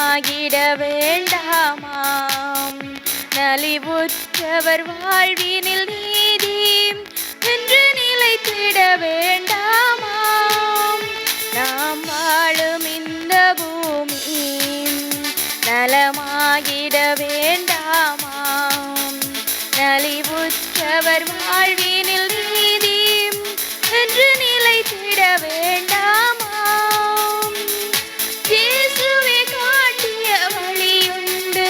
நலமாகிட வேண்டாமாம். நலிவுற்றவர் வாழ்வினில் நீதி என்று நிலைத்திட வேண்டாமாம். நாம் வாழும் இந்த பூமி நலமாகிட வேண்டாமாம். நலிவுற்றவர் வாழ்வினில் நீதி என்று நிலைத்திட வேண்டாமாம். இயேசுவே காட்டிய வழியுண்டு,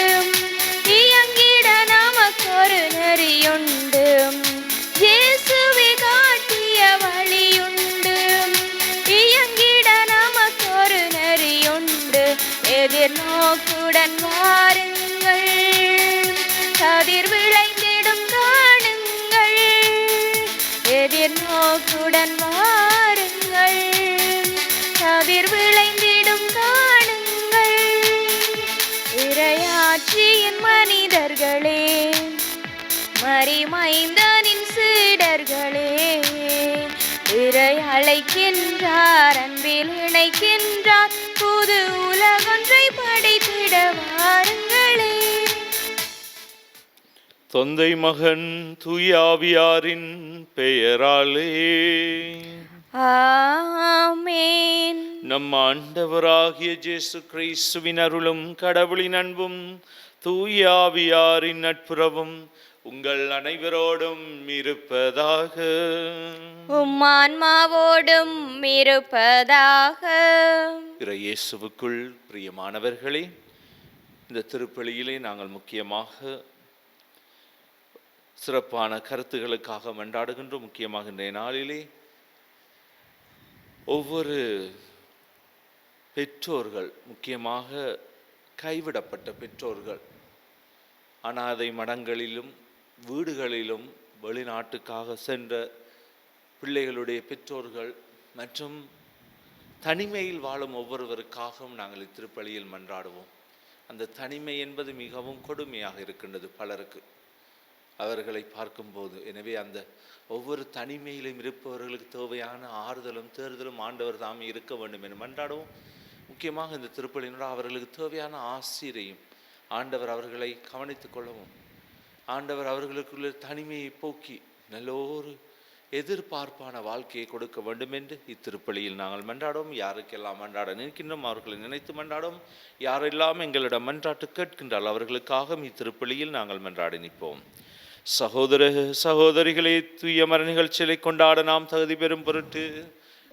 இயங்கிட நமக்கொரு நெறியுண்டு. இயேசுவே காட்டிய வழியுண்டு, இயங்கிட நமக்கொரு நெறியுண்டு. எதிர்நோக்குடன் வாருங்கள், கதிர் விளைந்திடும் காணுங்கள். எதிர்நோக்குடன் வாருங்கள், கதிர் விளைந்திடும் காணுங்கள். இறையாட்சியின் மனிதர்களே, மரிமைந்தனின் சீடர்களே, இறை அழைக்கின்றார், அன்பில் இணைக்கின்றார், புது உலகொன்றை படைத்திட வாருங்களே. தந்தை மகன் தூயாவியாரின் பெயராலே ஆமென். நம் ஆண்டவராகிய இயேசு கிறிஸ்துவின் அருளும் கடவுளின் அன்பும் தூயாவியாரின் நட்புறவும் உங்கள் அனைவரோடும் இருப்பதாக. உம்மான்மாவோடும் இருப்பதாக. இயேசுவுக்குள் பிரியமானவர்களே, இந்த திருப்பலியிலே நாங்கள் முக்கியமாக சிறப்பான கருத்துகளுக்காக மன்றாடுகின்றோம். முக்கியமாக இன்றைய நாளிலே ஒவ்வொரு பெற்றோர்கள், முக்கியமாக கைவிடப்பட்ட பெற்றோர்கள், அனாதை மடங்களிலும் வீடுகளிலும் வெளிநாட்டுக்காக சென்ற பிள்ளைகளுடைய பெற்றோர்கள் மற்றும் தனிமையில் வாழும் ஒவ்வொருவருக்காகவும் நாங்கள் இத்திருப்பலியில் மன்றாடுவோம். அந்த தனிமை என்பது மிகவும் கொடுமையாக இருக்கின்றது பலருக்கு, அவர்களை பார்க்கும்போது. எனவே அந்த ஒவ்வொரு தனிமையிலும் இருப்பவர்களுக்கு தேவையான ஆறுதலும் தேர்தலும் ஆண்டவர் தாமே இருக்க வேண்டும் என மன்றாடுவோம். முக்கியமாக இந்த திருப்பலியினோட அவர்களுக்கு தேவையான ஆசிரியையும் ஆண்டவர் அவர்களை கவனித்துக் கொள்ளவும், ஆண்டவர் அவர்களுக்குள்ள தனிமையை போக்கி நல்லோரு எதிர்பார்ப்பான வாழ்க்கையை கொடுக்க வேண்டும் என்று இத்திருப்பலியில் நாங்கள் மன்றாடுவோம். யாருக்கெல்லாம் மன்றாட நிற்கின்றோம் அவர்களை நினைத்து மன்றாடுவோம். யாரெல்லாம் எங்களிடம் மன்றாட்டு கேட்கின்றால் அவர்களுக்காக இத்திருப்பலியில் நாங்கள் மன்றாடி நிற்போம். சகோதர சகோதரிகளை தூய மர நிகழ்ச்சிகளை கொண்டாட நாம் தகுதி பெறும் பொருட்டு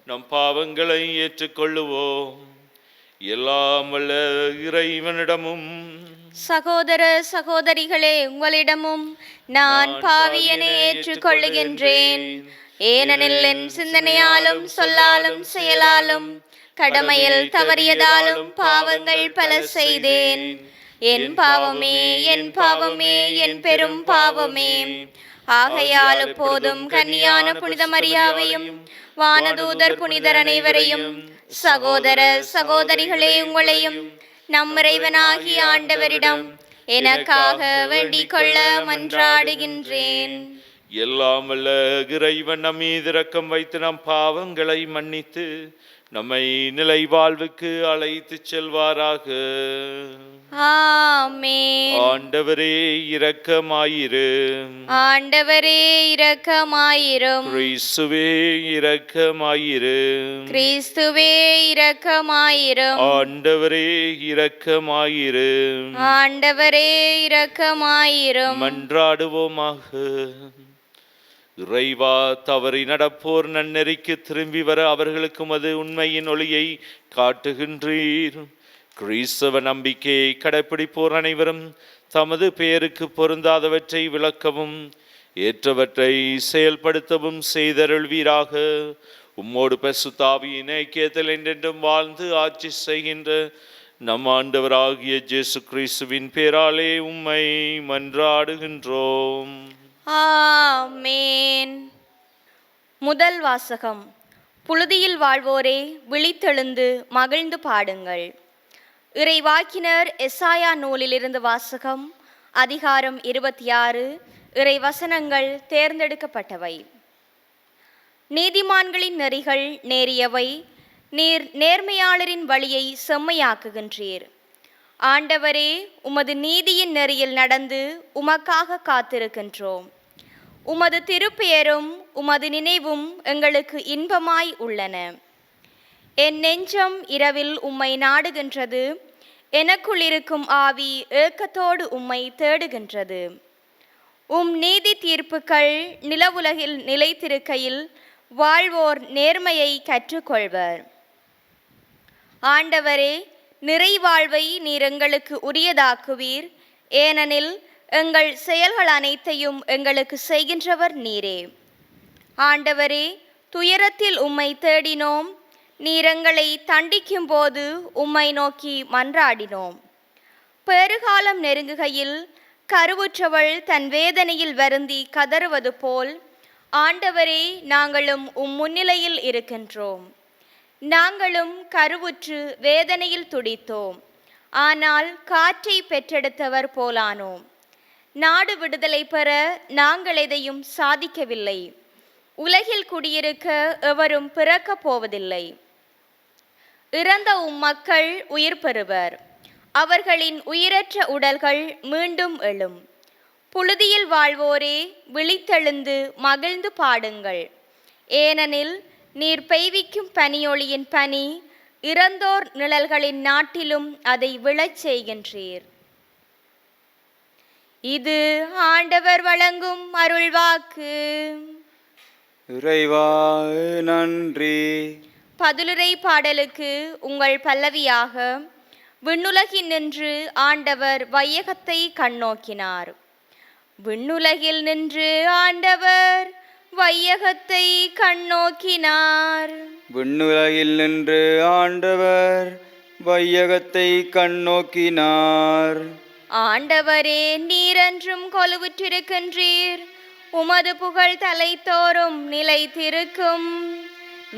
நம் பாவங்களை ஏற்றுக்கொள்ளுவோம். எல்லாம் வல்ல இறைவனிடமும் சகோதர சகோதரிகளே உங்களிடமும் நான் பாவியனை ஏற்றுக்கொள்ளுகின்றேன். ஏனெனில் என் சிந்தனையாலும் சொல்லாலும் செயலாலும் கடமையில் தவறியதாலும் பாவங்கள் பல செய்தேன். என் பாவமே, என் பாவமே, என் பெரும் பாவமே. ஆகையால் எப்போதும் கன்னியான புனித மரியாவையும் வானதூதர் புனிதர் அனைவரையும் சகோதர சகோதரிகளே உங்களையும் நம் இறைவனாகிய ஆண்டவரிடம் எனக்காக வேண்டிக் கொள்ள மன்றாடுகின்றேன். எல்லாம் வல்ல இறைவன் நம் மீது இரக்கம் வைத்து நம் பாவங்களை மன்னித்து நம்மை நிலை வாழ்வுக்கு அழைத்து செல்வாராக. ஆமென். ஆண்டவரே இரக்கமாயிரும். ஆண்டவரே இரக்கமாயிரும். கிறிஸ்துவே இரக்கமாயிரும். கிறிஸ்துவே இரக்கமாயிரும். ஆண்டவரே இரக்கமாயிரும். ஆண்டவரே இரக்கமாயிரும். மன்றாடுவோமாக. இறைவா, தவறி நடப்போர் நன்னெறிக்கு திரும்பி வர அவர்களுக்கு அது உண்மையின் ஒளியை காட்டுகின்றீர். கிறிஸ்தவ நம்பிக்கையை கடைப்பிடிப்போர் அனைவரும் தமது பெயருக்கு பொருந்தாதவற்றை விளக்கவும் ஏற்றவற்றை செயல்படுத்தவும் செய்தருள்வீராக. உம்மோடு பரிசுத்த ஆவியின் ஐக்கியத்தில் என்றென்றும் வாழ்ந்து ஆட்சி செய்கின்ற நம் ஆண்டவராகிய இயேசு கிறிஸ்துவின் பேராலே உம்மை மன்றாடுகின்றோம். ஆமென். முதல் வாசகம். புழுதியில் வாழ்வோரே விழித்தெழுந்து மகிழ்ந்து பாடுங்கள். இறைவாக்கினர் எசாயா நூலிலிருந்து வாசகம். அதிகாரம் 26. இறை வசனங்கள் தேர்ந்தெடுக்கப்பட்டவை. நீதிமான்களின் நெறிகள் நேரியவை, நீர் நேர்மையாளரின் வழியை செம்மையாக்குகின்றீர். ஆண்டவரே, உமது நீதியின் நெறியில் நடந்து உமக்காக காத்திருக்கின்றோம். உமது திருப்பெயரும் உமது நினைவும் எங்களுக்கு இன்பமாய் உள்ளன. என் நெஞ்சம் இரவில் உம்மை நாடுகின்றது, எனக்குள் இருக்கும் ஆவி ஏக்கத்தோடு உம்மை தேடுகின்றது. உம் நீதி தீர்ப்புகள் நிலவுலகில் நிலைத்திருக்கையில் வாழ்வோர் நேர்மையை கற்றுக்கொள்வர். ஆண்டவரே, நிறைவாழ்வை நீர் எங்களுக்கு உரியதாக்குவீர், ஏனெனில் எங்கள் செயல்கள் அனைத்தையும் எங்களுக்கு செய்கின்றவர் நீரே. ஆண்டவரே, துயரத்தில் உம்மை தேடினோம், நீர் எங்களை தண்டிக்கும் போது உம்மை நோக்கி மன்றாடினோம். பெருகாலம் நெருங்குகையில் கருவுற்றவள் தன் வேதனையில் வருந்தி கதறுவது போல் ஆண்டவரே, நாங்களும் உம் முன்னிலையில் இருக்கின்றோம். நாங்களும் கருவுற்று வேதனையில் துடித்தோம், ஆனால் காற்றை பெற்றெடுத்தவர் போலானோம். நாடு விடுதலை பெற நாங்கள் எதையும் சாதிக்கவில்லை. உலகில் குடியிருக்க எவரும் பிறக்கப் போவதில்லை. இறந்த உம் மக்கள் உயிர் பெறுவர், அவர்களின் உயிரற்ற உடல்கள் மீண்டும் எழும். புழுதியில் வாழ்வோரே, விழித்தெழுந்து மகிழ்ந்து பாடுங்கள், ஏனெனில் நீர் பெய்விக்கும் பனியொளியின் பனி இறந்தோர் நிழல்களின் நாட்டிலும் அதை விழச் செய்கின்றீர். இது ஆண்டவர் வழங்கும் அருள்வாக்கு. இறைவா நன்றி. பதிலுரை பாடலுக்கு உங்கள் பல்லவியாக, விண்ணுலகில் நின்று ஆண்டவர் வையகத்தை கண்ணோக்கினார். விண்ணுலகில் நின்று ஆண்டவர் வையகத்தை கண்ணோக்கினார். விண்ணுலகில் நின்று ஆண்டவர் வையகத்தை கண்ணோக்கினார். ஆண்டவரே, நீரென்றும் கொலுவுற்றிருக்கின்றீர், உமது புகழ் தலைத்தோறும் நிலைத்திருக்கும்.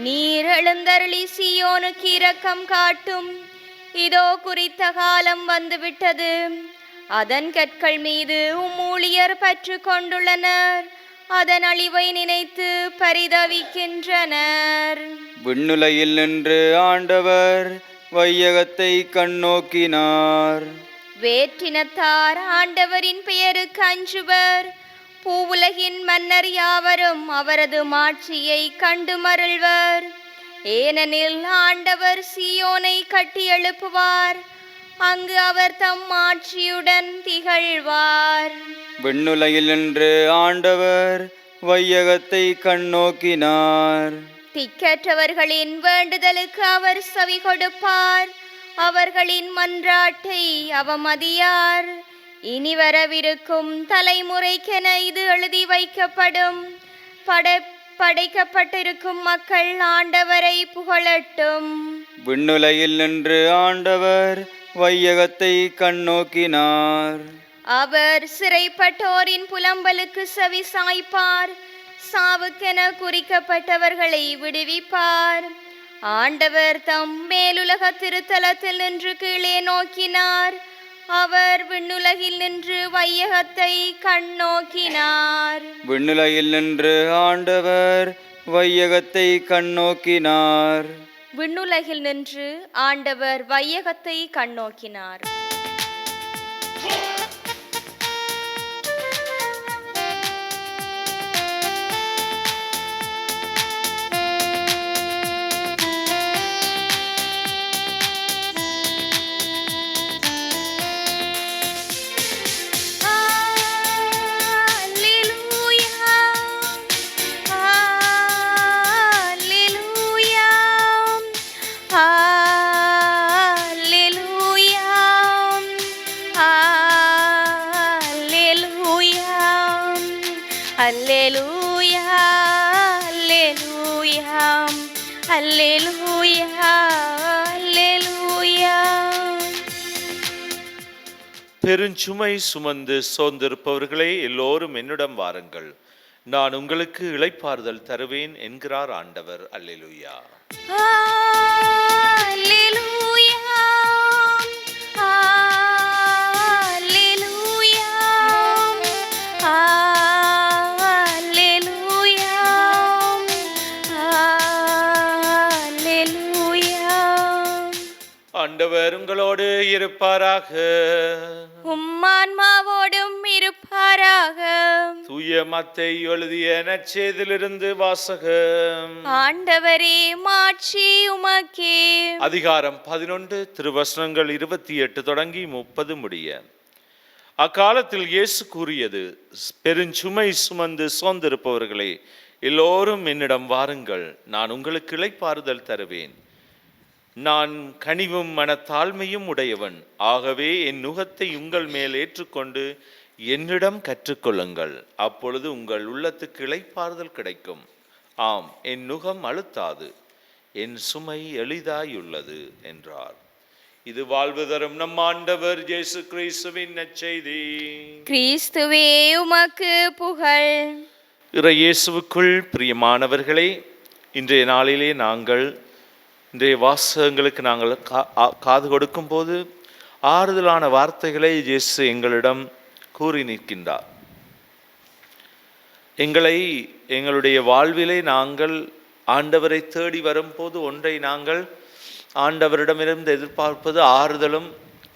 நீர் எழுந்தருளி சீயோனுக்கு இரக்கம் காட்டும். இதோ குறித்த காலம் வந்துவிட்டது, அதன் கற்கள் மீது உம் ஊழியர் பற்று கொண்டுள்ளனர், அதன் அழிவை நினைத்து பரிதவிக்கின்றனர். விண்ணுலகில் நின்று ஆண்டவர் வையகத்தை கண்ணோக்கினார். வேற்றினத்தார் ஆண்டவரின் பெயருக்கு அஞ்சுவர், பூவுலகின் மன்னர் யாவரும் அவரது மாட்சியை கண்டு மருள்வர். ஏனெனில் ஆண்டவர் சீயோனை கட்டி எழுப்புவார், அங்கு அவர் தம் ஆட்சியுடன் திகழ்வார். விண்ணுலகில் நின்று ஆண்டவர் வையகத்தை கண்ணோக்கினார். திக்கற்றவர்களின் வேண்டுதலுக்கு அவர் செவி கொடுப்பார், அவர்களின் மன்றாட்டை அவமதியார். இனி வரவிருக்கும் தலைமுறைக்கென இது எழுதி வைக்கப்படும். படைக்கப்பட்டிருக்கும் மக்கள் ஆண்டவரை புகழட்டும். விண்ணுலகில் நின்று ஆண்டவர் வையகத்தை கண்ணோக்கினார். அவர் சிறைப்பட்டோரின் புலம்பலுக்கு செவி சாய்ப்பார், சாவுக்கென குறிக்கப்பட்டவர்களை விடுவிப்பார். ஆண்டவர் தம் மேலுலக திருத்தலத்தில் நின்று கீழே நோக்கினார், அவர் விண்ணுலகில் நின்று வையகத்தை கண்ணோக்கினார். விண்ணுலகில் நின்று ஆண்டவர் வையகத்தை கண்ணோக்கினார். விண்ணுலகில் நின்று ஆண்டவர் வையகத்தை கண்ணோக்கினார். Alleluia, alleluia, alleluia, alleluia. பெருஞ்சுமை சுமந்து சோர்ந்திருப்பவர்களே, எல்லோரும் என்னிடம் வாருங்கள், நான் உங்களுக்கு இளைப்பாறுதல் தருவேன் என்கிறார் ஆண்டவர். அல்லேலூயா. ஆண்டவர் உங்களோடு இருப்பாராக. உம்மான்மாவோடும் இருப்பாராக. தூய மத்தேயு எழுதிய நற்செய்தியிலிருந்து வாசகம். ஆண்டவரே மாட்சி உமக்கே. அதிகாரம் 11 திருவசனங்கள் 28 தொடங்கி 30 முடிய. அக்காலத்தில் இயேசு கூறியது, பெருஞ்சுமை சுமந்து சோர்ந்திருப்பவர்களே, எல்லோரும் என்னிடம் வாருங்கள், நான் உங்களுக்கு இளைப்பாறுதல் தருவேன். நான் கனிவும் மனத்தாழ்மையும் உடையவன், ஆகவே என் நுகத்தை உங்கள் மேல் ஏற்றுக்கொண்டு என்னிடம் கற்றுக்கொள்ளுங்கள், அப்பொழுது உங்கள் உள்ளத்துக்கு இளைப்பாறுதல் கிடைக்கும். ஆம், என் நுகம் அழுத்தாது, என் சுமை எளிதாயுள்ளது என்றார். இது வாழ்வு தரும் நம் ஆண்டவர் இயேசு கிறிஸ்துவின் நற்செய்தி. கிறிஸ்துவே உமக்கு புகழ். இயேசுவுக்குள் பிரியமானவர்களே, இன்றைய நாளிலே நாங்கள் இன்றைய வாசகங்களுக்கு நாங்கள் காது கொடுக்கும் போது ஆறுதலான வார்த்தைகளை இயேசு எங்களிடம் கூறி நிற்கின்றார். எங்களுடைய வாழ்விலே நாங்கள் ஆண்டவரை தேடி வரும்போது ஒன்றை நாங்கள் ஆண்டவரிடமிருந்து எதிர்பார்ப்பது ஆறுதலும்,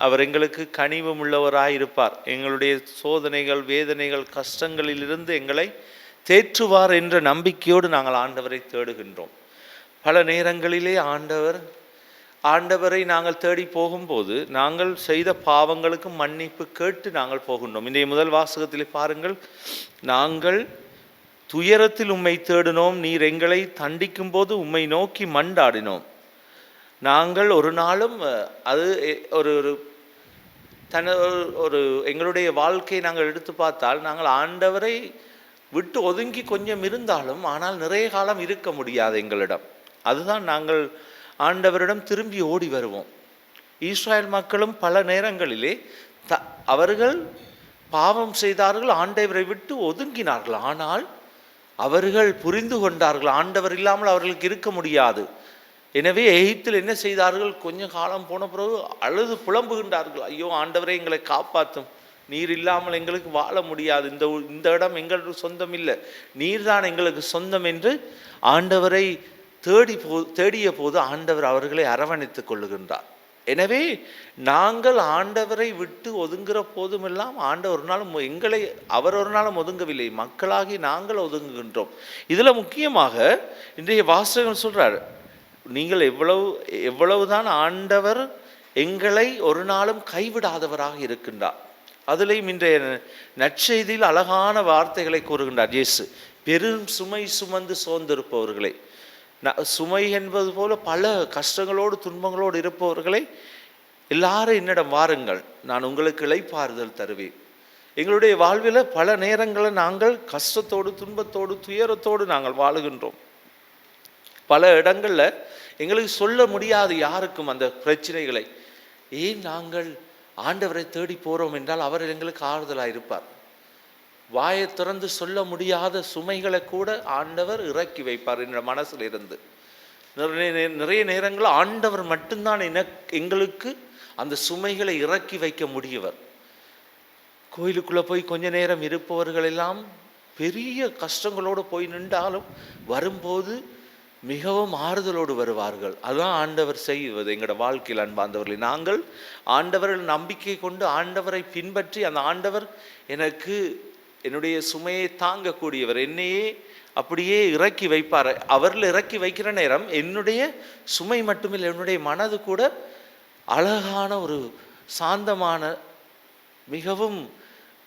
அவர் எங்களுக்கு கனிவும் உள்ளவராயிருப்பார். எங்களுடைய சோதனைகள், வேதனைகள், கஷ்டங்களிலிருந்து எங்களை தேற்றுவார் என்ற நம்பிக்கையோடு நாங்கள் ஆண்டவரை தேடுகின்றோம். பல நேரங்களிலே ஆண்டவரை நாங்கள் தேடி போகும்போது நாங்கள் செய்த பாவங்களுக்கு மன்னிப்பு கேட்டு நாங்கள் போகின்றோம். இன்றைய முதல் வாசகத்திலே பாருங்கள், நாங்கள் துயரத்தில் உம்மை தேடினோம், நீர் எங்களை தண்டிக்கும் போது உம்மை நோக்கி மண்டாடினோம். நாங்கள் ஒரு நாளும் அது ஒரு எங்களுடைய வாழ்க்கையை நாங்கள் எடுத்து பார்த்தால் நாங்கள் ஆண்டவரை விட்டு ஒதுங்கி கொஞ்சம் இருந்தாலும் ஆனால் நிறைய காலம் இருக்க முடியாது எங்களிடம். அதுதான் நாங்கள் ஆண்டவரிடம் திரும்பி ஓடி வருவோம். இஸ்ராயல் மக்களும் பல நேரங்களிலே அவர்கள் பாவம் செய்தார்கள், ஆண்டவரை விட்டு ஒதுங்கினார்கள். ஆனால் அவர்கள் புரிந்து கொண்டார்கள், ஆண்டவர் இல்லாமல் அவர்களுக்கு இருக்க முடியாது. எனவே எகிப்தில் என்ன செய்தார்கள், கொஞ்ச காலம் போன பிறகு அழுது புலம்புகின்றார்கள், ஐயோ ஆண்டவரை எங்களை காப்பாற்றும், நீர் இல்லாமல் எங்களுக்கு வாழ முடியாது, இந்த இடம் எங்களுக்கு சொந்தம் இல்லை, நீர்தான் எங்களுக்கு சொந்தம் என்று ஆண்டவரை தேடிய போது ஆண்டவர் அவர்களை அரவணைத்துக் கொள்ளுகின்றார். எனவே நாங்கள் ஆண்டவரை விட்டு ஒதுங்குகிற போதுமெல்லாம் ஆண்டவர் ஒரு நாளும் அவர் ஒரு நாளும் ஒதுங்கவில்லை, மக்களாகி நாங்கள் ஒதுங்குகின்றோம். இதில் முக்கியமாக இன்றைய வாசகன் சொல்றார், நீங்கள் எவ்வளவுதான் ஆண்டவர் எங்களை ஒரு நாளும் கைவிடாதவராக இருக்கின்றார். அதிலையும் இன்றைய நற்செய்தியில் அழகான வார்த்தைகளை கூறுகின்றார் இயேசு. பெரும் சுமை சுமந்து சோர்ந்திருப்பவர்களை, சுமை என்பது போல பல கஷ்டங்களோடு துன்பங்களோடு இருப்பவர்களை எல்லாரும் என்னிடம் வாருங்கள், நான் உங்களுக்கு இளைப்பாறுதல் தருவேன். எங்களுடைய வாழ்வில் பல நேரங்களில் நாங்கள் கஷ்டத்தோடு துன்பத்தோடு துயரத்தோடு நாங்கள் வாழுகின்றோம். பல இடங்களில் எங்களுக்கு சொல்ல முடியாது யாருக்கும் அந்த பிரச்சனைகளை. ஏன் நாங்கள் ஆண்டவரை தேடி போகிறோம் என்றால் அவர் எங்களுக்கு ஆறுதலாக இருப்பார். வாயை திறந்து சொல்ல முடியாத சுமைகளை கூட ஆண்டவர் இறக்கி வைப்பார் என்ற மனசில் இருந்து. நிறைய நேரங்கள் ஆண்டவர் மட்டும்தான் எங்களுக்கு அந்த சுமைகளை இறக்கி வைக்க முடியவர். கோயிலுக்குள்ளே போய் கொஞ்ச நேரம் இருப்பவர்கள் எல்லாம் பெரிய கஷ்டங்களோடு போய் நின்றாலும் வரும்போது மிகவும் ஆறுதலோடு வருவார்கள். அதுதான் ஆண்டவர் செய்வது எங்களோட வாழ்க்கையில். அன்பார்ந்தவர்களே, நாங்கள் ஆண்டவர்கள் நம்பிக்கை கொண்டு ஆண்டவரை பின்பற்றி அந்த ஆண்டவர் எனக்கு என்னுடைய சுமையை தாங்கக்கூடியவர், என்னையே அப்படியே இறக்கி வைப்பார். அவரில் இறக்கி வைக்கிற நேரம் என்னுடைய சுமை மட்டுமில்லை, என்னுடைய மனது கூட அழகான ஒரு சாந்தமான மிகவும்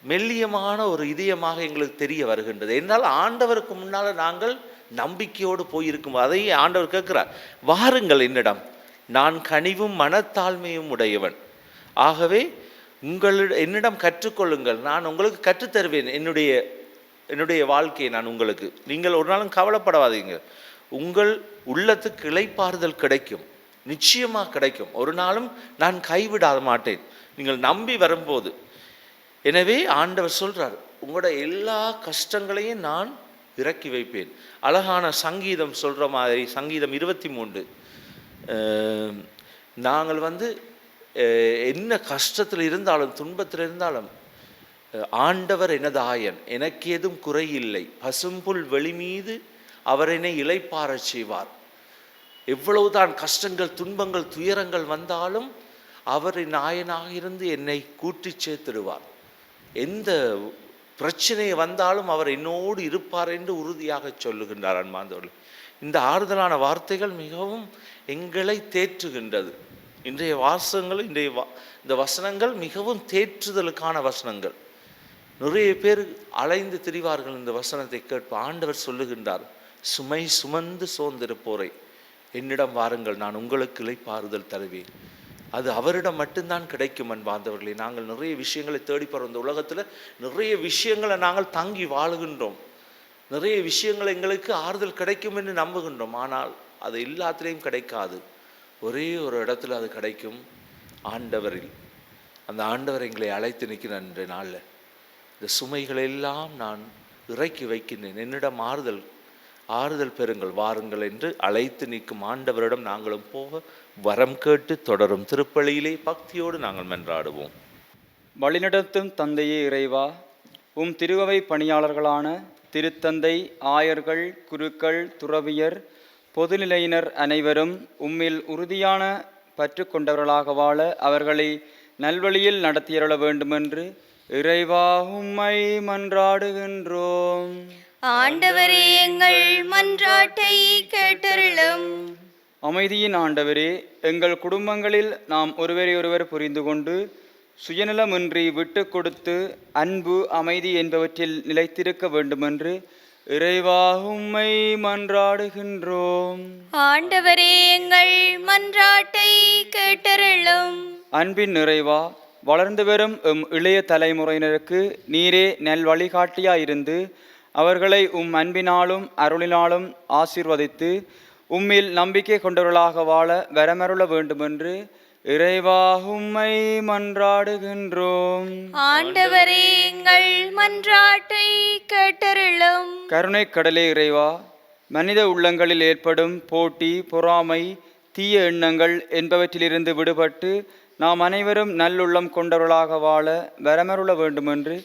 மெல்லியமான ஒரு இதயமாக எங்களுக்கு தெரிய வருகின்றது. என்னால் ஆண்டவருக்கு முன்னால் நாங்கள் நம்பிக்கையோடு போயிருக்கும். அதையே ஆண்டவர் கேட்கிறார், வாருங்கள் என்னிடம், நான் கனிவும் மனத்தாழ்மையும் உடையவன், ஆகவே என்னிடம் கற்றுக்கொள்ளுங்கள், நான் உங்களுக்கு கற்றுத்தருவேன் என்னுடைய வாழ்க்கையை நான் உங்களுக்கு. நீங்கள் ஒரு நாளும் கவலைப்படாதீங்க, உங்கள் உள்ளத்துக்கு இளைப்பாறுதல் கிடைக்கும், நிச்சயமாக கிடைக்கும். ஒரு நாளும் நான் கைவிடாத மாட்டேன் நீங்கள் நம்பி வரும்போது. எனவே ஆண்டவர் சொல்றார், உங்களோட எல்லா கஷ்டங்களையும் நான் இறக்கி வைப்பேன். அழகான சங்கீதம் சொல்கிற மாதிரி சங்கீதம் 23, நாங்கள் என்ன கஷ்டத்தில் இருந்தாலும் துன்பத்தில் இருந்தாலும் ஆண்டவர் எனதாயன், எனக்கு ஏதும் குறையில்லை, பசும்புல் வெளி மீது அவர் என்னை இளைப்பாறச் செய்வார். எவ்வளவுதான் கஷ்டங்கள் துன்பங்கள் துயரங்கள் வந்தாலும் அவர் நாயனாக இருந்து என்னை கூட்டிச் சேர்த்திடுவார். எந்த பிரச்சனை வந்தாலும் அவர் என்னோடு இருப்பார் என்று உறுதியாக சொல்லுகின்றார். அன்பார்ந்தவர்களே, இந்த ஆறுதலான வார்த்தைகள் மிகவும் எங்களை தேற்றுகின்றது. இன்றைய வாசகங்கள், இந்த வசனங்கள் மிகவும் தேற்றுதலுக்கான வசனங்கள். நிறைய பேர் அலைந்து திரிவார்கள் இந்த வசனத்தை கேட்ப. ஆண்டவர் சொல்லுகின்றார், சுமை சுமந்து சோர்ந்திருப்போரை என்னிடம் வாருங்கள், நான் உங்களுக்கு இளைப்பாறுதல் தருவேன். அது அவரிடம் மட்டும்தான் கிடைக்கும். அன்பார்ந்தவர்களே, நாங்கள் நிறைய விஷயங்களை தேடிப்போகிறோம். இந்த உலகத்தில் நிறைய விஷயங்களை நாங்கள் தங்கி வாழுகின்றோம். நிறைய விஷயங்கள் எங்களுக்கு ஆறுதல் கிடைக்கும் என்று நம்புகின்றோம். ஆனால் அது எல்லாத்திலையும் கிடைக்காது. ஒரே ஒரு இடத்துல அது கிடைக்கும், ஆண்டவரில். அந்த ஆண்டவர் எங்களை அழைத்து நிற்கிறார். என்ற நாளில் இந்த சுமைகளெல்லாம் நான் இறக்கி வைக்கின்றேன், என்னிடம் ஆறுதல் பெறுங்கள், வாருங்கள் என்று அழைத்து நிற்கும் ஆண்டவரிடம் நாங்களும் போக வரம் கேட்டு தொடரும் திருப்பலியிலே பக்தியோடு நாங்கள் மன்றாடுவோம். வழிநடத்தும் தந்தையே இறைவா, உம் திருவவை பணியாளர்களான திருத்தந்தை, ஆயர்கள், குருக்கள், துறவியர், பொதுநிலையினர் அனைவரும் உம்மில் உறுதியான பற்று கொண்டவர்களாக வாழ அவர்களை நல்வழியில் நடத்தியருள வேண்டுமென்று இறைவா உம்மை மன்றாடுகின்றோம். ஆண்டவரே, எங்கள் மன்றாட்டை கேட்டருளும். அமைதியின் ஆண்டவரே, எங்கள் குடும்பங்களில் நாம் ஒருவரையொருவர் புரிந்து கொண்டு சுயநலமின்றி விட்டு கொடுத்து அன்பு, அமைதி என்பவற்றில் நிலைத்திருக்க வேண்டுமென்று இறைவா உம்மை மன்றாடுகின்றோம். ஆண்டவரே, எங்கள் மன்றாட்டை கேட்டருளும். அன்பின் நிறைவா, வளர்ந்து வரும் இளைய தலைமுறையினருக்கு நீரே நல் வழிகாட்டியாயிருந்து அவர்களை உம் அன்பினாலும் அருளினாலும் ஆசீர்வதித்து உம்மில் நம்பிக்கை கொண்டவர்களாக வாழ வரமருள வேண்டுமென்று இறைவா உம்மை மன்றாடுகின்றோம். ஆண்டவரே, எங்கள் மன்றாட்டை கேட்டருளும். கருணை கடலே இறைவா, மனித உள்ளங்களில் ஏற்படும் போட்டி, பொறாமை, தீய எண்ணங்கள் என்பவற்றிலிருந்து விடுபட்டு நாம் அனைவரும் நல்லுள்ளம் கொண்டவர்களாக வாழ வரமருள வேண்டுமென்று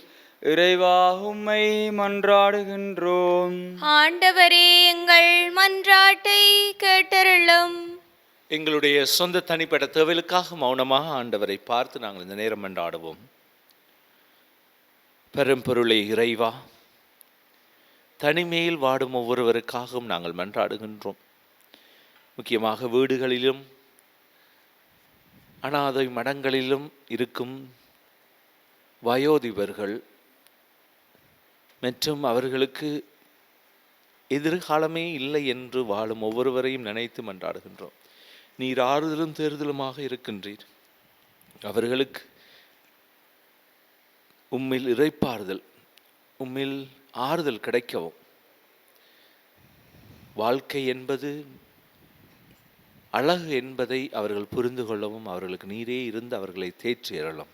இறைவா உம்மை மன்றாடுகின்றோம். ஆண்டவரே, எங்கள் மன்றாட்டை கேட்டருளும். எங்களுடைய சொந்த தனிப்பட்ட தேவைகளுக்காக மௌனமாக ஆண்டவரை பார்த்து நாங்கள் இந்த நேரம் மன்றாடுவோம். பெரும்பொருளே இறைவா, தனிமையில் வாடும் ஒவ்வொருவருக்காகவும் நாங்கள் மன்றாடுகின்றோம். முக்கியமாக வீடுகளிலும் அனாதை மடங்களிலும் இருக்கும் வயோதிபர்கள் மற்றும் அவர்களுக்கு எதிர்காலமே இல்லை என்று வாழும் ஒவ்வொருவரையும் நினைத்து மன்றாடுகின்றோம். நீர் ஆறுதலும் தேறுதலுமாக இருக்கின்றீர். அவர்களுக்கு உம்மில் இறைப்பாறுதல், உம்மில் ஆறுதல் கிடைக்கவும், வாழ்க்கை என்பது அழகு என்பதை அவர்கள் புரிந்து கொள்ளவும் அவர்களுக்கு நீரே இருந்து அவர்களை தேற்றியறலும்.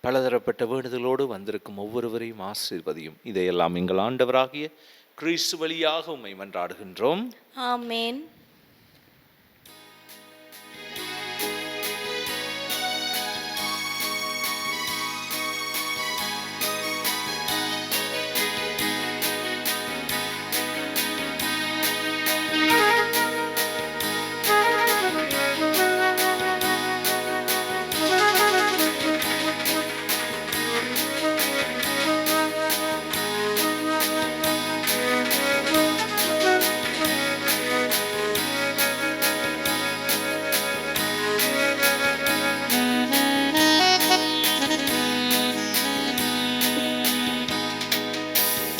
பலதரப்பட்ட வேண்டுதலோடு வந்திருக்கும் ஒவ்வொருவரையும் ஆசீர்வதியும். இதையெல்லாம் எங்கள் ஆண்டவராகிய கிறிஸ்து வழியாக உம்மை மன்றாடுகின்றோம். ஆமென்.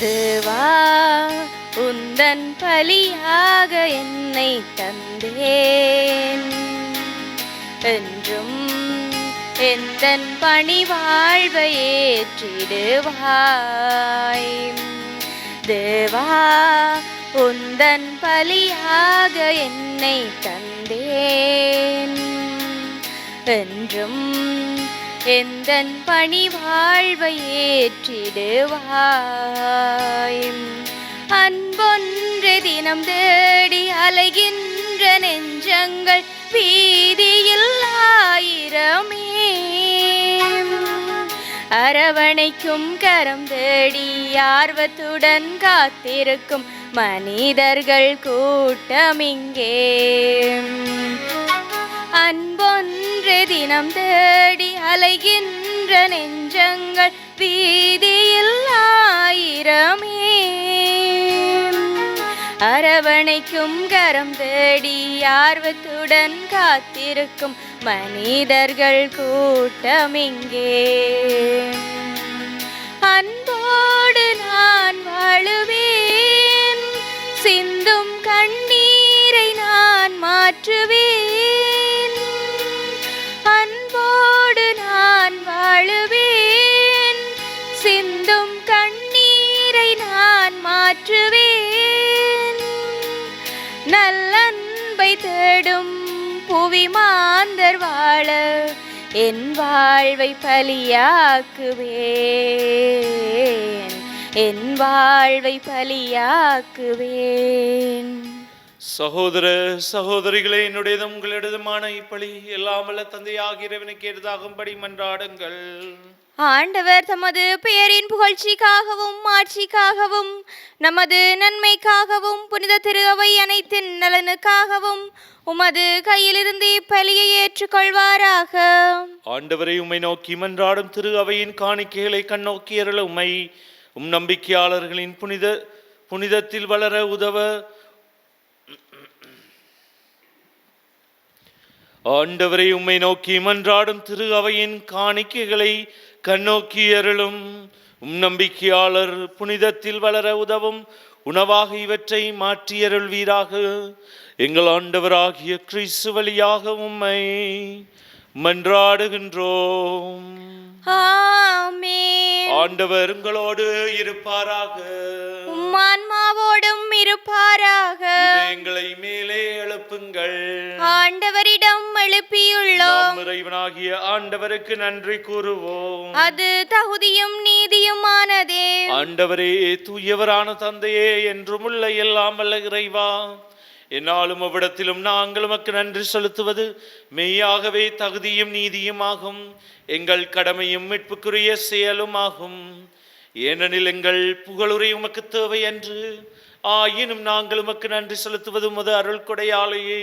தேவா, உந்தன் பலியாக என்னை தந்தேன். என்றும் எந்தன் பணி வாழ்வை ஏற்றிடுவாய். தேவா, உந்தன் பலியாக என்னை தந்தேன். என்றும் எந்தன் பணி வாழ்வை ஏற்றிடுவாய். அன்பொன்று தினம் தேடி அலைகின்ற நெஞ்சங்கள் வீதியில் ஆயிரமே. அரவணைக்கும் கரம் தேடி ஆர்வத்துடன் காத்திருக்கும் மனிதர்கள் கூட்டமிங்கே. அன்பொன்று தினம் தேடி அலைகின்ற நெஞ்சங்கள் வீதியில் ஆயிரமே. அரவணைக்கும் கரம் தேடி ஆர்வத்துடன் காத்திருக்கும் மனிதர்கள் கூட்டமிங்கே. அன்போடு நான் வாழுவேன், சிந்தும் கண்ணீரை நான் மாற்றுவேன். அன்போடு நான் வாழுவேன், சிந்தும் கண்ணீரை நான் மாற்றுவேன். நல்லன்பை தேடும் புவி மாந்தர் வாழ என் வாழ்வை பலியாக்குவேன், என் வாழ்வை பலியாக்குவேன். சகோதர சகோதரிகளே, என்னுடையதும் உங்களிடதுமான இப்பலி எல்லாம் வல்ல தந்தையாகிய இறைவனுக்கு ஏற்றதாகும்படி மன்றாடுங்கள். ஆண்டவர் தமது பெயரின் புகழ்ச்சிக்காகவும் ஆட்சிக்காகவும் நமது நன்மைக்காகவும் புனித திரு அவை அனைத்தின் நலனுக்காகவும் உமது கையிலிருந்து இப்பலியை ஏற்றுக்கொள்வாராக. ஆண்டவரை உம்மை நோக்கி மன்றாடும் திரு அவையின் காணிக்கைகளை கண்ணோக்கி அருள உம்மை நம்பிக்கையாளர்களின் புனிதத்தில் வளர உதவ ஆண்டவரை உம்மை நோக்கி மன்றாடும் திரு அவையின் காணிக்கைகளை கண்ணோக்கி அருளும் நம்பிக்கையாளர் புனிதத்தில் வளர உதவும் உணவாக இவற்றை மாற்றியருள்வீராக. எங்கள் ஆண்டவராகிய கிறிஸ்து வழியாக உம்மை மன்றாடுகின்றோம். ஆமென். ஆண்டவர் உங்களோடு இருப்பாராக, உம்மான்மாவோடும் இருப்பாராக. எங்களை மேலே எழுப்புங்கள். ஆண்டவரிடம் எழுப்பியுள்ளோம். இறைவனாகிய ஆண்டவருக்கு நன்றி கூறுவோம். அது தகுதியும் நீதியுமானதே. ஆண்டவரே, தூயவரான தந்தையே, என்றும் உள்ள எல்லாம் வல்ல இறைவா, என்னாலும் அவ்விடத்திலும் நாங்கள் உமக்கு நன்றி செலுத்துவது மெய்யாகவே தகுதியும் நீதியுமாகும், எங்கள் கடமையும் மீட்புக்குரிய செயலும் ஆகும். ஏனெனில் எங்கள் புகழுரை உமக்கு தேவை என்று, ஆயினும் நாங்கள் உமக்கு நன்றி செலுத்துவது உமது அருள் கொடையாலேயே.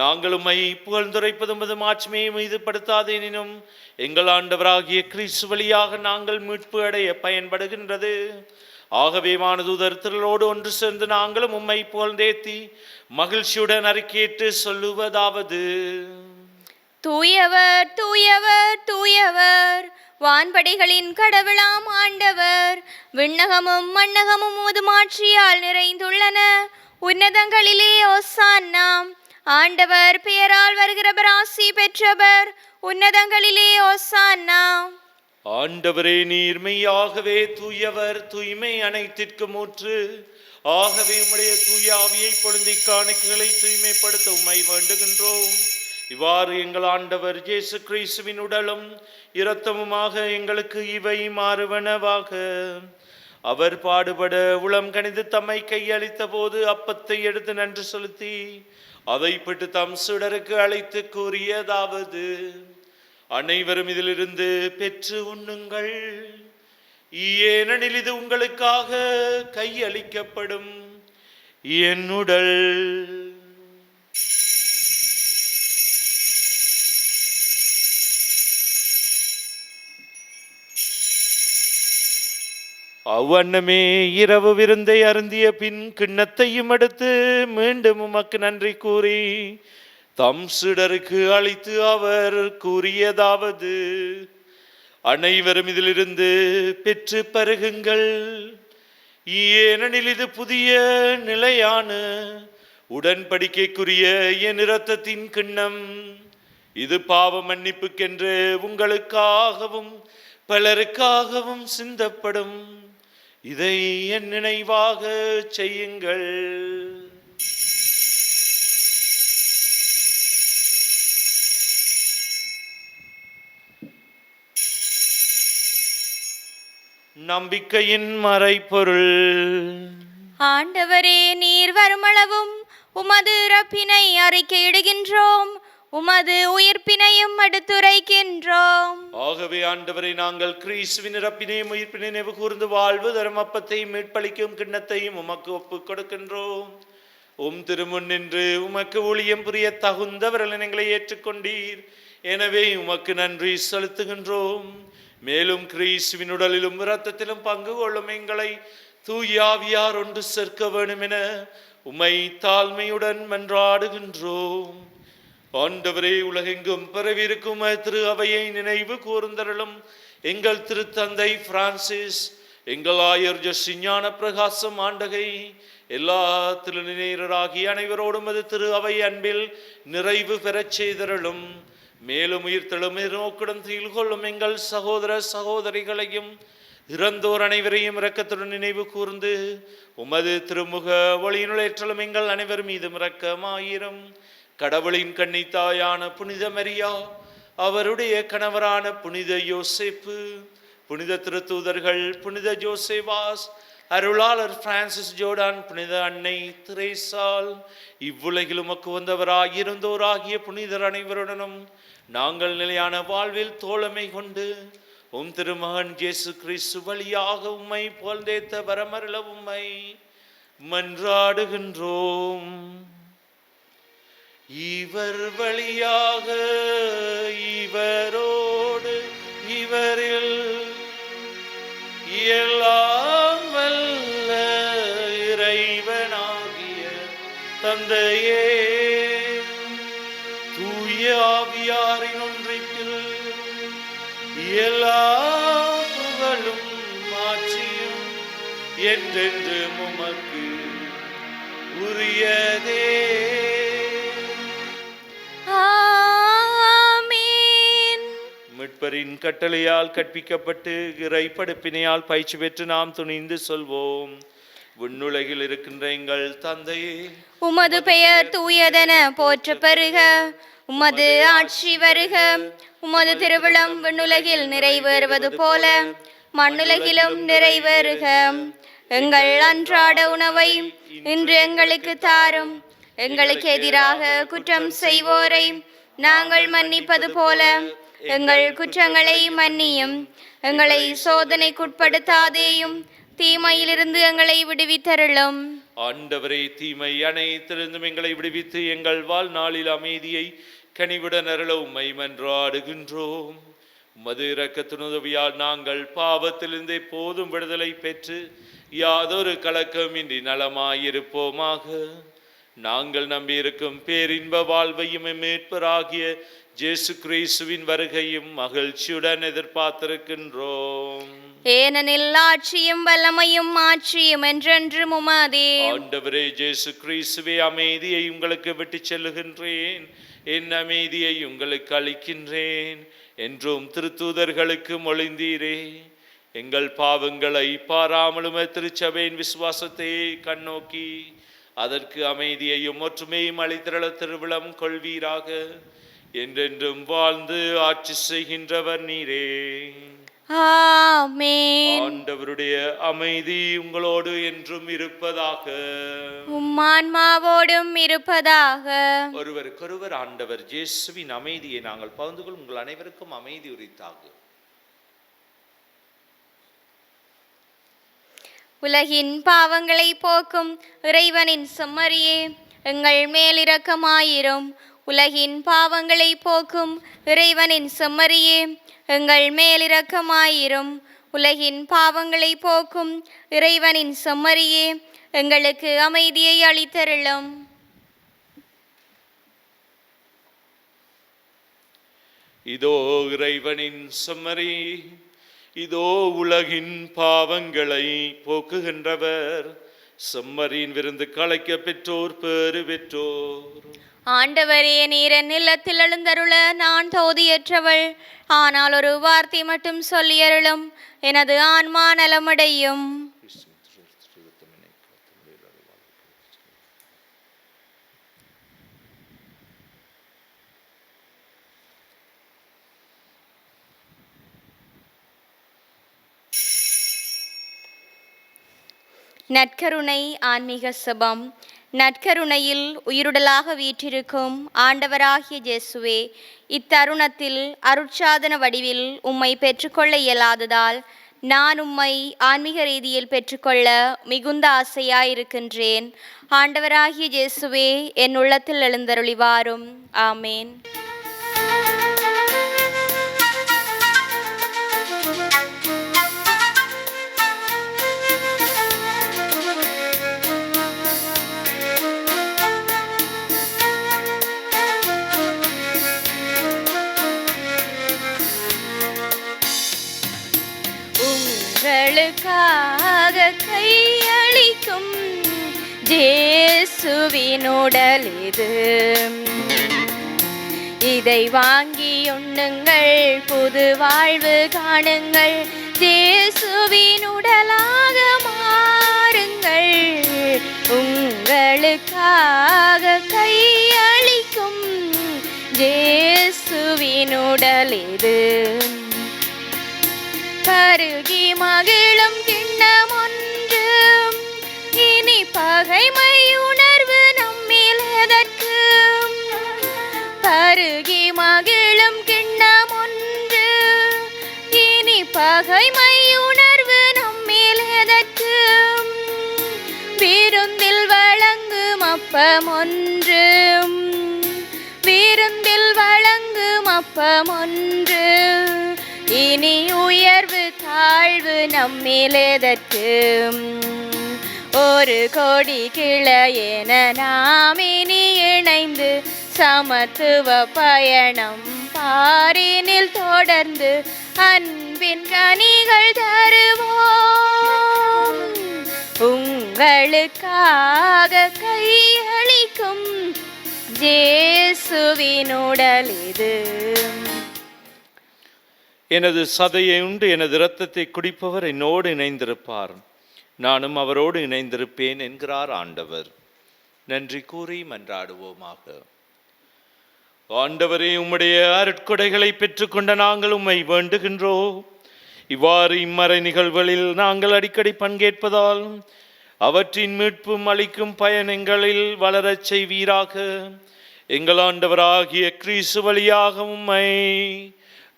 நாங்கள் உம்மை புகழ்ந்துரைப்பது உமது மாட்சிமையை மீதுபடுத்தாதேனும் எங்கள் ஆண்டவராகிய கிறிஸ்து வழியாக நாங்கள் மீட்பு அடைய பயன்படுகின்றது. ஆகவே வானதூதர் திரளோடு ஒன்று சேர்ந்து நாங்களும் உம்மை புகழ்ந்தேத்தி மகிழ்ச்சியுடன் அறிக்கையிட்டு சொல்லுவதாவது: தூயவர் தூயவர் தூயவர், வான்படைகளின் கடவுளாம் ஆண்டவர். விண்ணகமும் மண்ணகமும் உமது மாட்சியால் நிறைந்துள்ளன. உன்னதங்களிலே ஓசான்னா. ஆண்டவர் பெயரால் வருகிறவர் ஆசி பெற்றவர். உன்னதங்களிலே ஓசான்னா. ஆண்டவரே, நீர் மெய்யாகவே தூயவர், தூய்மை அனைத்திற்கும் ஊற்று. ஆகவே உம்முடைய தூய ஆவியை பொழுந்தி காணிக்கைகளை தூய்மைப்படுத்த உம்மை வேண்டுகின்றோம். இவ்வாறு எங்கள் ஆண்டவர் இயேசு கிறிஸ்துவின் உடலும் இரத்தமுமாக எங்களுக்கு இவை மாறுவனவாக. அவர் பாடுபட உளம் கனிந்து தம்மை கையளித்த போது அப்பத்தை எடுத்து நன்றி செலுத்தி அதை பிட்டு தம் சுடருக்கு அழைத்து கூறியதாவது: அனைவரும் இதிலிருந்து பெற்று உண்ணுங்கள், ஏனெனில் இது உங்களுக்காக கையளிக்கப்படும் என் உடல். அவ்வண்ணமே இரவு விருந்தை அருந்திய பின் கிண்ணத்தையும் எடுத்து மீண்டும் உமக்கு நன்றி கூறி தம் சீடருக்கு அளித்து அவர் கூறியதாவது: அனைவரும் இதிலிருந்து பெற்று பருகுங்கள், ஏனெனில் இது புதிய நிலையான உடன்படிக்கைக்குரிய என் இரத்தத்தின் கிண்ணம். இது பாவ மன்னிப்புக்கென்று உங்களுக்காகவும் பலருக்காகவும் சிந்தப்படும். இதை என் நினைவாக செய்யுங்கள். நம்பிக்கையின் மறைபொருள். ஆண்டவரே, நீர் வருமளவும் உமது இறப்பினை அறிக்கையிடுகின்றோம், உமது உயிர்ப்பினையும் எடுத்துரைக்கின்றோம். ஆகவே ஆண்டவரை, நாங்கள் கிறிஸ்துவின் இறப்பினையும் உயிர்ப்பினை நினைவு கூர்ந்து வாழ்வு தரும் அப்பத்தையும் மீட்பளிக்கும் கிண்ணத்தையும் உமக்கு ஒப்புக் கொடுக்கின்றோம். திருமுன் நின்று உமக்கு ஊழியம் புரிய தகுந்தவர்கள் எங்களை ஏற்றுக்கொண்டீர். எனவே உமக்கு நன்றி செலுத்துகின்றோம். மேலும் கிறிஸ்துவின் உடலிலும் இரத்தத்திலும் பங்கு கொள்ளும் எங்களை தூய ஆவியார் ஒன்று சேர்க்க வேண்டும் என உம்மை தாழ்மையுடன் மன்றாடுகின்றோம். ஆண்டவரே, உலகெங்கும் பரவியிருக்கும் திரு அவையை நினைவு கூர்ந்தருளும். எங்கள் திருத்தந்தை பிரான்சிஸ், எங்கள் ஆயர் ஞான பிரகாசம் ஆண்டகை, எல்லா திருநிலையராகிய அனைவரோடும் அது திரு அவை அன்பில் நிறைவு பெறச் செய்தருளும். மேலும் உயிர்த்தெழும் நோக்குடன் தீல் கொள்ளும் எங்கள் சகோதர சகோதரிகளையும் இறந்தோர் அனைவரையும் இரக்கத்துடன் நினைவு கூர்ந்து உமது திருமுக ஒளியினுளேற்றலும் எங்கள் அனைவர் மீதும் இரக்கமாயிரும். கடவுளின் கன்னித்தாயான புனித மரியா, அவருடைய கணவரான புனித யோசேப்பு, புனித திருத்தூதர்கள், புனித ஜோசேவாஸ், அருளாளர் பிரான்சிஸ் ஜோர்டான், புனித அன்னை திரேசால், இவ்வுலகில் உமக்கு வந்தவராயிருந்தோராகிய புனிதர் அனைவருடனும் நாங்கள் நிலையான வாழ்வில் தோழமை கொண்டு திருமகன் இயேசு கிறிஸ்து வழியாக உம்மை புகழ்ந்தேத்த வரமருள உம்மை மன்றாடுகின்றோம். இவர் வழியாக, இவரோடு, இவரில் எல்லாம் வல்ல இறைவனாகிய தந்தையே, தூய ஆவியாரின் ஒன்றிப்பில் எல்லா புகழும் மாட்சியும் என்றென்று உமக்கு உரியதே. ஆமென். மீட்பரின் கட்டளையால் கற்பிக்கப்பட்டு இறை படைப்பினையால் பயிற்சி பெற்று நாம் துணிந்து சொல்வோம். விண்ணுலகில் இருக்கின்ற எங்கள் தந்தையே, உமது பெயர் தூயதென போற்ற பெறுக. உமது ஆட்சி வருக. உமது திருவிழம் விண்ணுலகில் நிறைவேறுவது போல மண்ணுலகிலும் நிறைவேறுக. எங்கள் அன்றாட உணவை இன்று எங்களுக்கு தாரும். எங்களுக்கு எதிராக குற்றம் செய்வோரை நாங்கள் மன்னிப்பது போல எங்கள் குற்றங்களை மன்னியும். எங்களை சோதனைக்குட்படுத்தாதேயும், தீமையிலிருந்து எங்களை விடுவித்தருளும். ஆண்டவரே, தீமை அனைத்திலிருந்தும் எங்களை விடுவித்து எங்கள் வாழ்நாளில் அமைதியை கனிவுடன் அருள உம்மை மன்றாடுகின்றோம். உமது இரக்கத்தினுதவியால் நாங்கள் பாவத்திலிருந்து எப்போதும் விடுதலை பெற்று யாதொரு கலக்கமின்றி நலமாயிருப்போமாக. நாங்கள் நம்பியிருக்கும் பேரின்ப வாழ்வையும் மீட்பராகிய இயேசு கிறிஸ்துவின் வருகையும் மகிழ்ச்சியுடன் எதிர்பார்த்திருக்கின்றோம். ஏனெனில் ஆட்சியும் வல்லமையும் மாட்சியும் என்றென்றும் உமதே. ஆண்டவரே இயேசு கிறிஸ்துவே, அமைதியை உங்களுக்கு விட்டு செல்லுகின்றேன், என் அமைதியை உங்களுக்கு அளிக்கின்றேன் என்றும் திருத்தூதர்களுக்கு மொழிந்தீரே. எங்கள் பாவங்களை பாராமலும் திருச்சபையின் விசுவாசத்தை கண்ணோக்கி அதற்கு அமைதியையும் ஒற்றுமையும் அளித்திரள திருவிழம் கொள்வீராக. என்றென்றும் வாழ்ந்து ஆட்சி செய்கின்றவர் நீரே. ஆமென். ஆண்டவருடைய அமைதி உங்களோடு என்றும் இருப்பதாக. உம்மான்மாவோடும் இருப்பதாக. ஒருவருக்கொருவர் ஆண்டவர் இயேசுவின் அமைதியை நாங்கள் பகிர்ந்து கொள்ளும். உங்கள் அனைவருக்கும் அமைதி உரித்தாக. உலகின் பாவங்களை போக்கும் இறைவனின் செம்மறியே, எங்கள் மேல் இரக்கமாயிரும். உலகின் பாவங்களை போக்கும் இறைவனின் செம்மறியே, எங்கள் மேல் இரக்கமாயிரும். உலகின் பாவங்களை போக்கும் இறைவனின் செம்மறியே, எங்களுக்கு அமைதியை அளித்தருளும். இதோ இறைவனின் செம்மறி, இதோ உலகின் பாவங்களை போக்குகின்றவர். செம்மறியின் விருந்து களைக்க பெற்றோர் பேறு பெற்றோர். ஆண்டவரே, நீர் என் இல்லத்தில் எழுந்தருள நான் தகுதியற்றவள். ஆனால் ஒரு வார்த்தை மட்டும் சொல்லியருளும், எனது ஆன்மா நலமடையும். நற்கருணை ஆன்மீக செபம். நற்கருணையில் உயிருடலாக வீற்றிருக்கும் ஆண்டவராகிய இயேசுவே, இத்தருணத்தில் அருட்சாதன வடிவில் உம்மை பெற்றுக்கொள்ள இயலாததால் நான் உம்மை ஆன்மீக ரீதியில் பெற்றுக்கொள்ள மிகுந்த ஆசையாயிருக்கின்றேன். ஆண்டவராகிய இயேசுவே, என் உள்ளத்தில் எழுந்தருளி வாரும். ஆமேன். உங்களுக்காக கையளிக்கும் இயேசுவின் உடல் இது. இதை வாங்கி உண்ணுங்கள், புது வாழ்வு காணுங்கள், இயேசுவின் உடலாக மாறுங்கள். உங்களுக்காக கையளிக்கும் இயேசுவின் உடல் இது. பருகி மகிழும் கிண்ணம் ஒன்று, இனி பகைமை உணர்வு நம்மில் எதற்கு? பருகி மகிழும் கிண்ணம் ஒன்று, இனி பகைமை உணர்வு நம்மில் எதற்கு? விருந்தில் வழங்கும் அப்பம் ஒன்று, விருந்தில் வழங்கும் அப்பம் ஒன்று, இனி உயர்வு தாழ்வு நம்மில் எதற்கு? ஒரு கோடி கிளையென நாம் இனி இணைந்து சமத்துவ பயணம் பாரினில் தொடர்ந்து அன்பின் கனிகள் தருவோம். உங்களுக்காக கையளிக்கும் இயேசுவின் உடல் இது. எனது சதையை உண்டு எனது இரத்தத்தை குடிப்பவர் என்னோடு இணைந்திருப்பார், நானும் அவரோடு இணைந்திருப்பேன் என்கிறார் ஆண்டவர். நன்றி கூறி மன்றாடுவோமாக. ஆண்டவரே, உம்முடைய அருட்கொடைகளை பெற்றுக்கொண்ட நாங்கள் உம்மை வேண்டுகின்றோம். இவ்வாறு இம்மறை நிகழ்வுகளில் நாங்கள் அடிக்கடி பங்கேற்பதால் அவற்றின் மீட்பும் அளிக்கும் பயணங்களில் வளரச் செய்வீராக. எங்கள் ஆண்டவராகிய கிறிஸ்து வழியாக உம்மை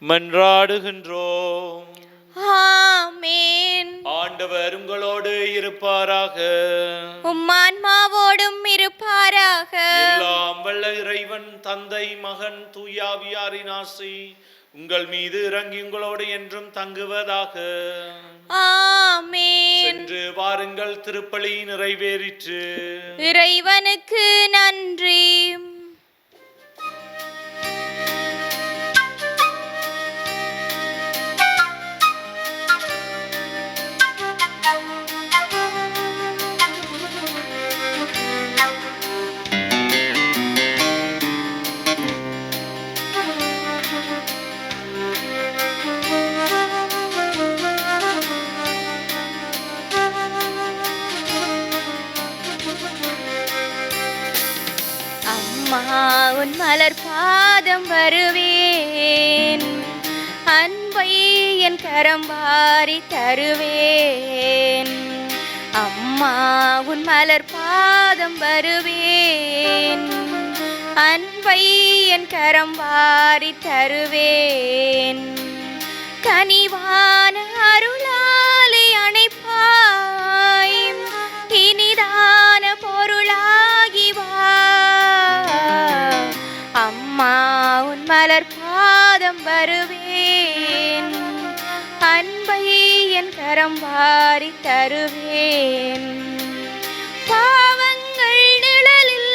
மன்றாடுகின்றோம். ஆமென். ஆண்டவர் உங்களோடு இருப்பாராக, உம்மான்மாவோடும் இருப்பாராக. எல்லாம் வல்ல இறைவன் தந்தை, மகன், தூயாவியாரின் ஆசி உங்கள் மீது இறங்கி உங்களோடு என்றும் தங்குவதாக. ஆமென். சென்று வாருங்கள், திருப்பலி நிறைவேறிற்று. இறைவனுக்கு நன்றி. உன் மலர் பாதம் வருவேன், அன்பை என் கரம் வாரி தருவேன். அம்மா உன் மலர் பாதம் வருவேன், அன்பை என் கரம் வாரி தருவேன். கனிவான அருளாலே அணைப்பாய், இனிதான பொருளாகி வா. அம்மா உன் மலர் பாதம் வருவேன், அன்பை என் கரம் வாரி தருவேன். பாவங்கள் நிழலில்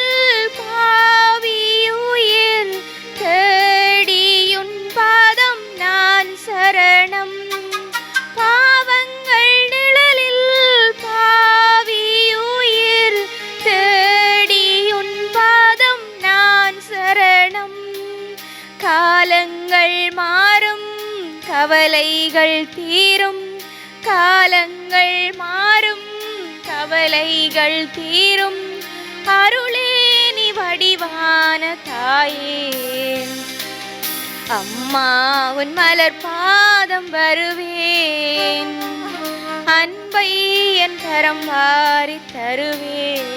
பாவியுயிர் தேடியுன் பாதம் நான் சரணம். பாவங்கள் நிழலில் பாவியுயிர் தேடியுன் பாதம் நான் சரணம். காலங்கள் மாறும் கவலைகள் தீரும், காலங்கள் மாறும் கவலைகள் தீரும். அருளே நீ வடிவான தாயே, அம்மா உன் மலர் பாதம் வருவேன், அன்பை என் கரம் வாரி தருவேன்.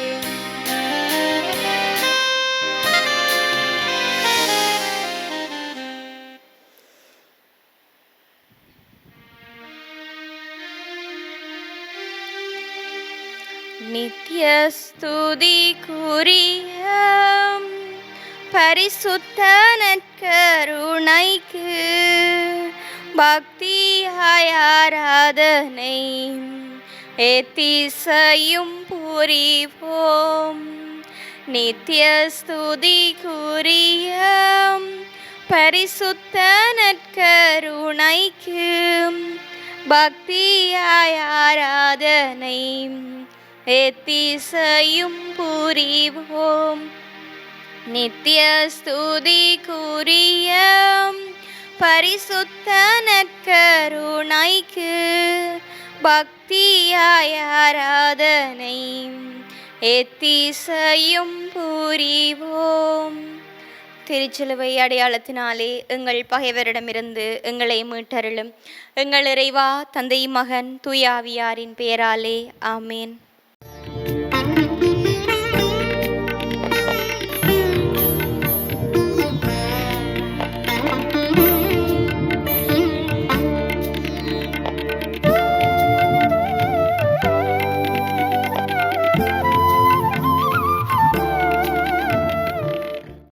நித்ய ஸ்துதிக்குரிய பரிசுத்த நற்கருணைக்கு பக்தியாய் ஆராதனை எத்திசையும் புரிவோம். நித்ய ஸ்துதிக்குரிய பரிசுத்த நற்கருணைக்கு பக்தியாய் ஆராதனை எத்திசையும் புரிவோம். நித்ய ஸ்துதிக்குரிய பரிசுத்த நற்கருணைக்கு பக்தியாய் ஆராதனை எத்திசையும் புரிவோம். திருச்சிலுவை அடையாளத்தினாலே எங்கள் பகைவரிடமிருந்து எங்களை மீட்டருளும். எங்கள் இறைவா, தந்தை, மகன், தூய ஆவியாரின் பெயராலே ஆமேன்.